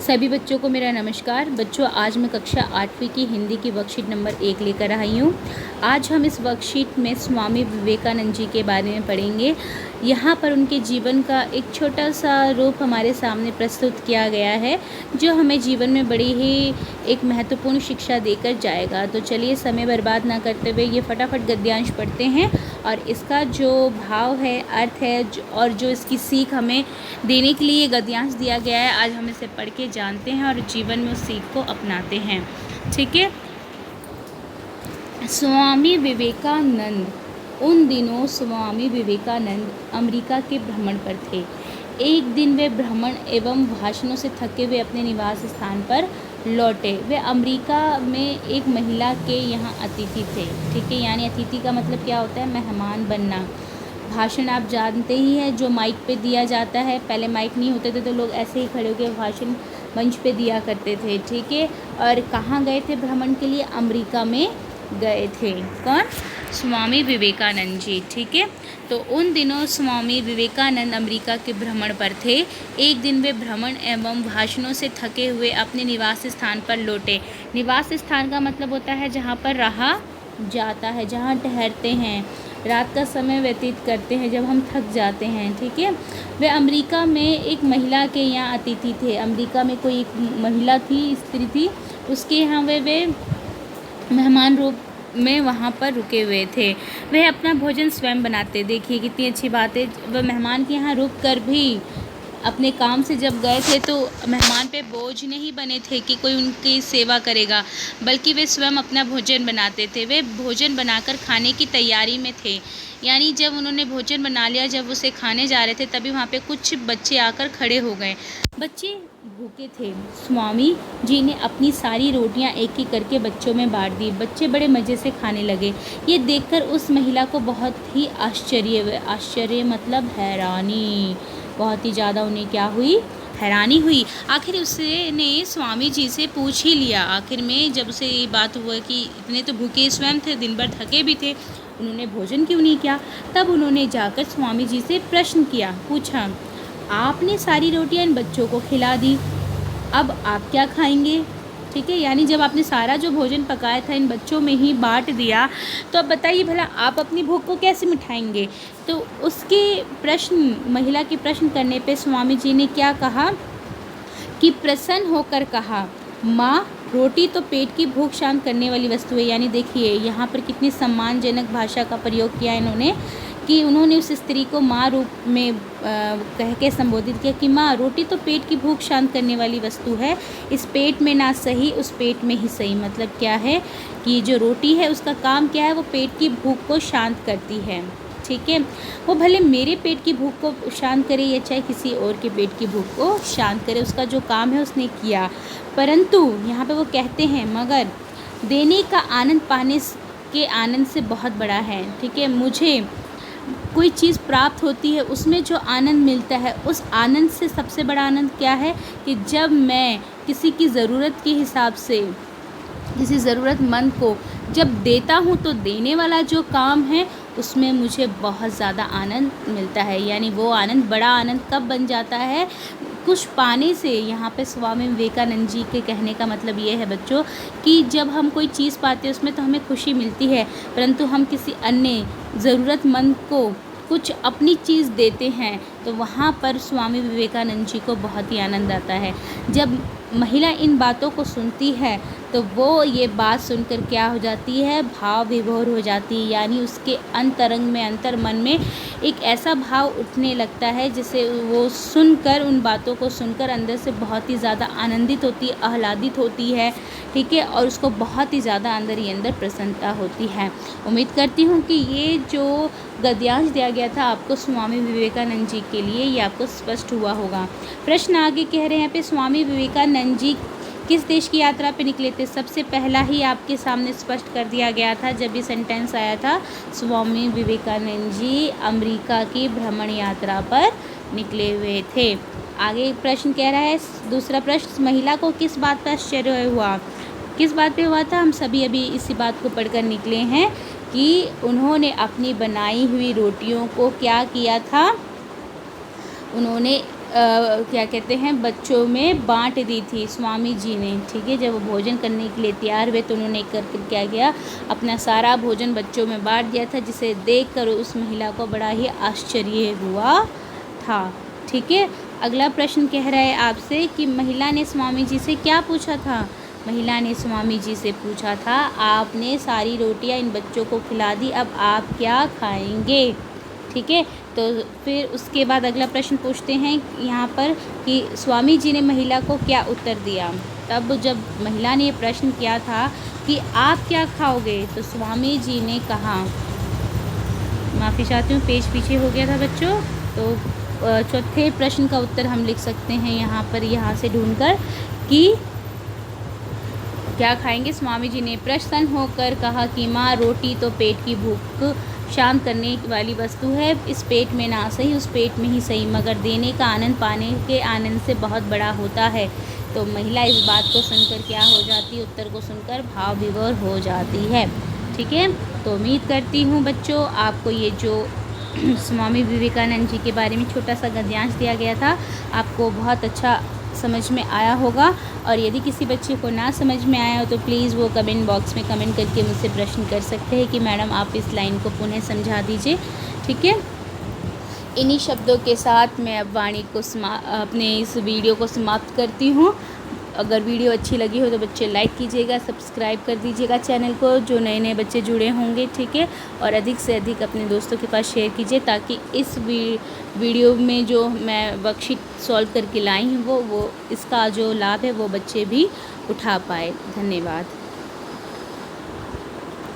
सभी बच्चों को मेरा नमस्कार। बच्चों, आज मैं कक्षा 8वीं की हिंदी की वर्कशीट नंबर 1 लेकर आई हूँ। आज हम इस वर्कशीट में स्वामी विवेकानंद जी के बारे में पढ़ेंगे। यहाँ पर उनके जीवन का एक छोटा सा रूप हमारे सामने प्रस्तुत किया गया है, जो हमें जीवन में बड़ी ही एक महत्वपूर्ण शिक्षा देकर जाएगा। तो चलिए समय बर्बाद ना करते हुए ये फटाफट गद्यांश पढ़ते हैं और इसका जो भाव है, अर्थ है और जो इसकी सीख हमें देने के लिए गद्यांश दिया गया है, आज हम इसे पढ़ के जानते हैं और जीवन में उस सीख को अपनाते हैं। ठीक है। स्वामी विवेकानंद। उन दिनों स्वामी विवेकानंद अमेरिका के भ्रमण पर थे। एक दिन वे भ्रमण एवं भाषणों से थके हुए अपने निवास स्थान पर लौटे। वे अमेरिका में एक महिला के यहाँ अतिथि थे। ठीक है, यानी अतिथि का मतलब क्या होता है? मेहमान बनना। भाषण आप जानते ही हैं, जो माइक पे दिया जाता है। पहले माइक नहीं होते थे तो लोग ऐसे ही खड़े होकर भाषण मंच पे दिया करते थे। ठीक है। और कहाँ गए थे भ्रमण के लिए? अमेरिका में गए थे। कौन? स्वामी विवेकानंद जी। ठीक है। तो उन दिनों स्वामी विवेकानंद अमेरिका के भ्रमण पर थे। एक दिन वे भ्रमण एवं भाषणों से थके हुए अपने निवास स्थान पर लौटे। निवास स्थान का मतलब होता है जहाँ पर रहा जाता है, जहाँ ठहरते हैं, रात का समय व्यतीत करते हैं जब हम थक जाते हैं। ठीक है। वे अमेरिका में एक महिला के यहाँ अतिथि थे। अमेरिका में कोई एक महिला थी, स्त्री थी, उसके यहाँ वे मेहमान रूप में वहाँ पर रुके हुए थे। वह अपना भोजन स्वयं बनाते। देखिए कितनी अच्छी बात है। वह मेहमान के यहाँ रुक कर भी अपने काम से जब गए थे तो मेहमान पे बोझ नहीं बने थे कि कोई उनकी सेवा करेगा, बल्कि वे स्वयं अपना भोजन बनाते थे। वे भोजन बनाकर खाने की तैयारी में थे। यानी जब उन्होंने भोजन बना लिया, जब उसे खाने जा रहे थे, तभी वहाँ पे कुछ बच्चे आकर खड़े हो गए। बच्चे भूखे थे। स्वामी जी ने अपनी सारी रोटियां एक एक करके बच्चों में बांट दी। बच्चे बड़े मज़े से खाने लगे। ये देखकर उस महिला को बहुत ही आश्चर्य मतलब हैरानी, बहुत ही ज़्यादा उन्हें क्या हुई? हैरानी हुई। आखिर उसने स्वामी जी से पूछ ही लिया। आखिर में जब उसे ये बात हुआ कि इतने तो भूखे स्वयं थे, दिन भर थके भी थे, उन्होंने भोजन क्यों नहीं किया, तब उन्होंने जाकर स्वामी जी से प्रश्न किया, पूछा, आपने सारी रोटियां इन बच्चों को खिला दी, अब आप क्या खाएंगे? ठीक है, यानी जब आपने सारा जो भोजन पकाया था इन बच्चों में ही बांट दिया, तो अब बताइए भला आप अपनी भूख को कैसे मिटाएंगे? तो उसके प्रश्न, महिला के प्रश्न करने पे स्वामी जी ने क्या कहा कि प्रसन्न होकर कहा, माँ, रोटी तो पेट की भूख शांत करने वाली वस्तु है। यानी देखिए यहाँ पर कितनी सम्मानजनक भाषा का प्रयोग किया इन्होंने, कि उन्होंने उस स्त्री को माँ रूप में कह के संबोधित किया कि माँ, रोटी तो पेट की भूख शांत करने वाली वस्तु है। इस पेट में ना सही, उस पेट में ही सही। मतलब क्या है कि जो रोटी है उसका काम क्या है? वो पेट की भूख को शांत करती है। ठीक है। वो भले मेरे पेट की भूख को शांत करे या चाहे किसी और के पेट की भूख को शांत करे, उसका जो काम है उसने किया। परंतु यहाँ पे वो कहते हैं, मगर देने का आनंद पाने के आनंद से बहुत बड़ा है। ठीक है। मुझे कोई चीज़ प्राप्त होती है, उसमें जो आनंद मिलता है, उस आनंद से सबसे बड़ा आनंद क्या है कि जब मैं किसी की ज़रूरत के हिसाब से किसी ज़रूरतमंद को जब देता हूँ, तो देने वाला जो काम है उसमें मुझे बहुत ज़्यादा आनंद मिलता है। यानी वो आनंद, बड़ा आनंद कब बन जाता है? कुछ पाने से। यहाँ पे स्वामी विवेकानंद जी के कहने का मतलब ये है बच्चों कि जब हम कोई चीज़ पाते हैं उसमें तो हमें खुशी मिलती है, परंतु हम किसी अन्य ज़रूरतमंद को कुछ अपनी चीज़ देते हैं तो वहाँ पर स्वामी विवेकानंद जी को बहुत ही आनंद आता है। जब महिला इन बातों को सुनती है तो वो ये बात सुनकर क्या हो जाती है? भाव विभोर हो जाती है। यानी उसके अंतरंग में, अंतर मन में एक ऐसा भाव उठने लगता है जिसे वो सुनकर, उन बातों को सुनकर अंदर से बहुत ही ज़्यादा आनंदित होती है, आह्लादित होती है। ठीक है। और उसको बहुत ही ज़्यादा अंदर ही अंदर प्रसन्नता होती है। उम्मीद करती हूँ कि ये जो गद्यांश दिया गया था आपको स्वामी विवेकानंद जी के लिए, ये आपको स्पष्ट हुआ होगा। प्रश्न आगे कह रहे हैं पे, स्वामी विवेकानंद जी किस देश की यात्रा पे निकले थे? सबसे पहला ही आपके सामने स्पष्ट कर दिया गया था जब ये सेंटेंस आया था, स्वामी विवेकानंद जी अमेरिका की भ्रमण यात्रा पर निकले हुए थे। आगे प्रश्न कह रहा है, दूसरा प्रश्न, महिला को किस बात पर आश्चर्य हुआ? किस बात पे हुआ था? हम सभी अभी इसी बात को पढ़कर निकले हैं कि उन्होंने अपनी बनाई हुई रोटियों को क्या किया था? उन्होंने क्या कहते हैं, बच्चों में बांट दी थी स्वामी जी ने। ठीक है, जब वो भोजन करने के लिए तैयार हुए तो उन्होंने क्या किया, अपना सारा भोजन बच्चों में बांट दिया था, जिसे देखकर उस महिला को बड़ा ही आश्चर्य हुआ था। ठीक है, अगला प्रश्न कह रहा है आपसे कि महिला ने स्वामी जी से क्या पूछा था। महिला ने स्वामी जी से पूछा था, आपने सारी रोटियां इन बच्चों को खिला दी, अब आप क्या खाएंगे। ठीक है, तो फिर उसके बाद अगला प्रश्न पूछते हैं यहाँ पर कि स्वामी जी ने महिला को क्या उत्तर दिया। तब जब महिला ने ये प्रश्न किया था कि आप क्या खाओगे, तो स्वामी जी ने कहा, माफ़ी चाहती हूँ पेज पीछे हो गया था बच्चों। तो चौथे प्रश्न का उत्तर हम लिख सकते हैं यहाँ से ढूंढकर कि क्या खाएंगे। स्वामी जी ने प्रसन्न होकर कहा कि माँ, रोटी तो पेट की भूख शांत करने वाली वस्तु है, इस पेट में ना सही उस पेट में ही सही, मगर देने का आनंद पाने के आनंद से बहुत बड़ा होता है। तो महिला इस बात को सुनकर क्या हो जाती है, उत्तर को सुनकर भाव विभोर हो जाती है। ठीक है, तो उम्मीद करती हूँ बच्चों आपको ये जो स्वामी विवेकानंद जी के बारे में छोटा सा गद्यांश दिया गया था आपको बहुत अच्छा समझ में आया होगा। और यदि किसी बच्चे को ना समझ में आया हो तो प्लीज़ वो कमेंट बॉक्स में कमेंट करके मुझसे प्रश्न कर सकते हैं कि मैडम आप इस लाइन को पुनः समझा दीजिए। ठीक है, इन्हीं शब्दों के साथ मैं अब वाणी को अपने इस वीडियो को समाप्त करती हूँ। अगर वीडियो अच्छी लगी हो तो बच्चे लाइक कीजिएगा, सब्सक्राइब कर दीजिएगा चैनल को, जो नए नए बच्चे जुड़े होंगे। ठीक है, और अधिक से अधिक अपने दोस्तों के पास शेयर कीजिए ताकि इस वीडियो में जो मैं वर्कशीट सॉल्व करके लाई हूँ वो इसका जो लाभ है वो बच्चे भी उठा पाए। धन्यवाद।